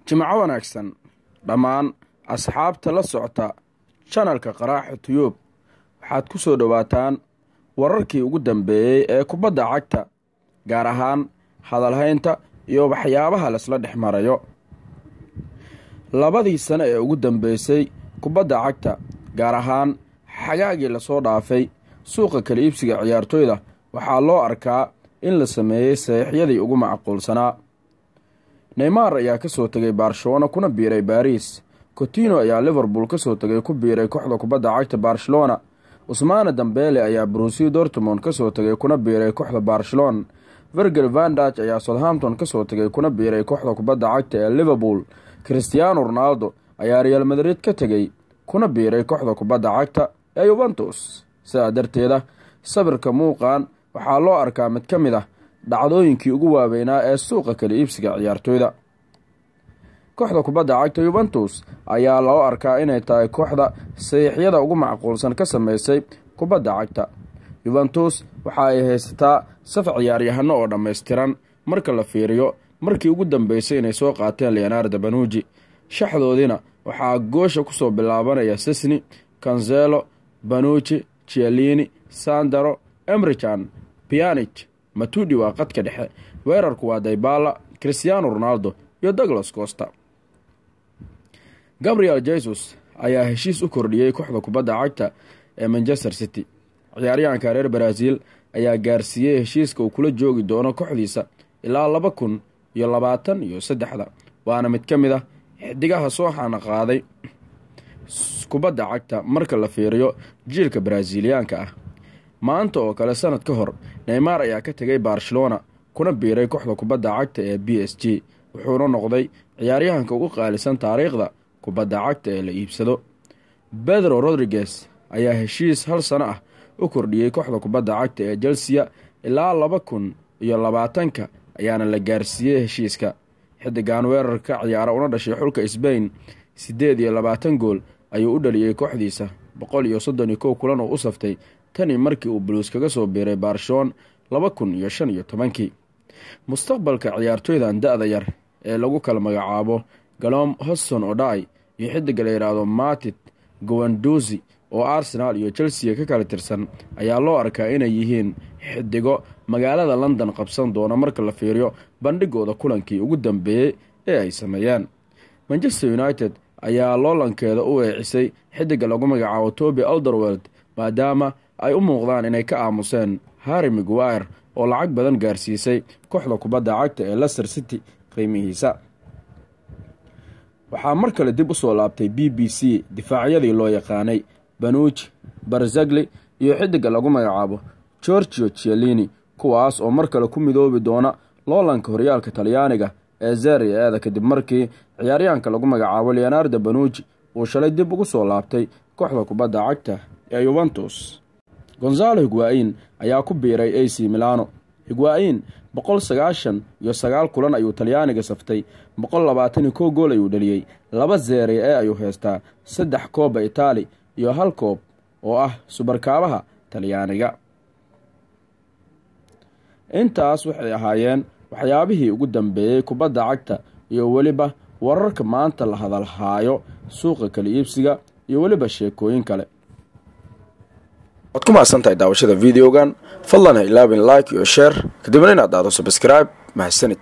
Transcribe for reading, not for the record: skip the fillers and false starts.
jimco wanaagsan dhammaan asxaabta la socota channelka qaraaxa tube waxaad ku soo dhawaataan wararkii ugu dambeeyay ee kubadda cagta gaar ahaan hadalhaynta iyo waxyaabaha la isla dhex marayo labadii sano ee ugu dambeysay kubadda cagta gaar ahaan xagaagii la soo dhaafay suuqa kala iibsiga ciyaartoyda waxaa loo arkaa in la sameeyay saxiixyadii ugu macquulsanaa. Neymar ayaa ka soo tagay Barcelona kuna biiray Paris. Coutinho ayaa Liverpool ka soo tagay ku biiray kooxda kubadda cagta Barcelona. Ousmane Dembele ayaa Borussia Dortmund ka soo tagay kuna biiray kooxda Barcelona. Virgil van Dijk ayaa Southampton ka soo tagay kuna biiray kooxda kubadda cagta ee Liverpool. Cristiano Ronaldo ayaa Real Madrid ka tagay kuna biiray kooxda kubadda cagta ee Juventus. Sidaa darteeda sawirka muuqaan waxaa loo arkaa mid ka mid ah dhacdooyinkii ugu waaweynaa ee suuqa kala iibsiga ciyaartoyda. Kooxda kubadda cagta Juventus ayaa loo arkaa inay tahay kooxda saxiixyada ugu macquulsan ka sameysay kubadda cagta. Juventus waxa ay haysataa saf ciyaaryahano oo dhammaystiran marka la fiiriyo markii ugu dambeysay inay soo qaateen Leonardo Bonucci. Shaxdoodina waxaa goosha ku soo bilaabanaya Szczesny, Cancelo, Bonucci, Chiellini, Sandro, Emre Can, Pjanic, Matuidi waa qadka dhexe, weerarku waa Dybala, Cristiano Ronaldo iyo Douglas Costa. Gabriel Jesus ayaa heshiis u kordhiyay kooxda kubadda cagta ee Manchester City. Ciyaaryahanka reer Brazil ayaa gaarsiiyay heshiiska uu kula joogi doono kooxdiisa ilaa 2023 waana mid ka mid ah xidigaha soo xana qaaday kubadda cagta marka la fiiriyo jiilka Braziliyaanka ah. Maanta oo kale sanad ka hor Neymar ayaa ka tagay Barcelona kuna biiray kooxda kubadda cagta ee PSG wuxuuna noqday ciyaaryahanka ugu qaalisan taariikhda kubadda cagta ee la iibsado. Pedro Rodriguez ayaa heshiis hal sano ah u kordhiyay kooxda kubadda cagta ee Chelsea ilaa 2020 ayaana la gaarsiiyay heshiiska. Xidigan weerarka ciyaara una dhashay xulka Spain 28 gool ayuu u dhaliyay kooxdiisa 131 kulan oo u saftay tani markii uu Blues kaga soo biiray Barcelona 2015. Mustaqbalka ciyaartoydan da'da yar ee lagu kala magacaabo Guillaume Hudson-Odoi iyo xidiga la yiraahdo Matic Guendouzi oo Arsenal iyo Chelsea ka kala tirsan ayaa loo arkaa inay yihiin xidigo magaalada London qabsan doona marka la fiiriyo bandhigooda kulankii ugu dambeeyay ee ay sameeyeen. Manchester United ayaa loolankeeda u weecisay xidiga lagu magacaabo Toby Alderweireld maadaama ay u muuqdaan inay ka aamuseen Harry Maguire oo lacag badan gaarsiisay kooxda kubadda cagta ee Leicester City qiimihiisa. waxaa mar kale dib u soo laabtay BBC difaacyadii loo yaqaanay Bonucci, Barzagli iyo xidiga lagu magacaabo Giorgio Chiellini kuwaas oo mar kale ku midoobi doona loolanka horyaalka Talyaaniga ee Serie A kadib markii ciyaaryahanka lagu magacaabo Leonardo Bonucci uu shalay dib ugu soo laabtay kooxda kubadda cagta ee Juventus. Gonzalo Higuain ayaa ku biiray AC Milano. Higuain 199 kulan ayuu Talyaaniga saftay, 121 gool ayuu dhaliyay, 2 Serie A ayuu haystaa, 3 Coppa Italia iyo 1 koob oo ah Superkaabaha Talyaaniga. Intaas waxay ahaayeen waxyaabihii ugu dambeeyay kubadda cagta iyo waliba wararka maanta la hadalhaayo suuqa kala iibsiga iyo waliba sheekooyin kale. waad ku mahadsantahay daawashada videogan. fadlan ha ilaabin like iyo share kadibna inaad daado subscribe. mahadsanid.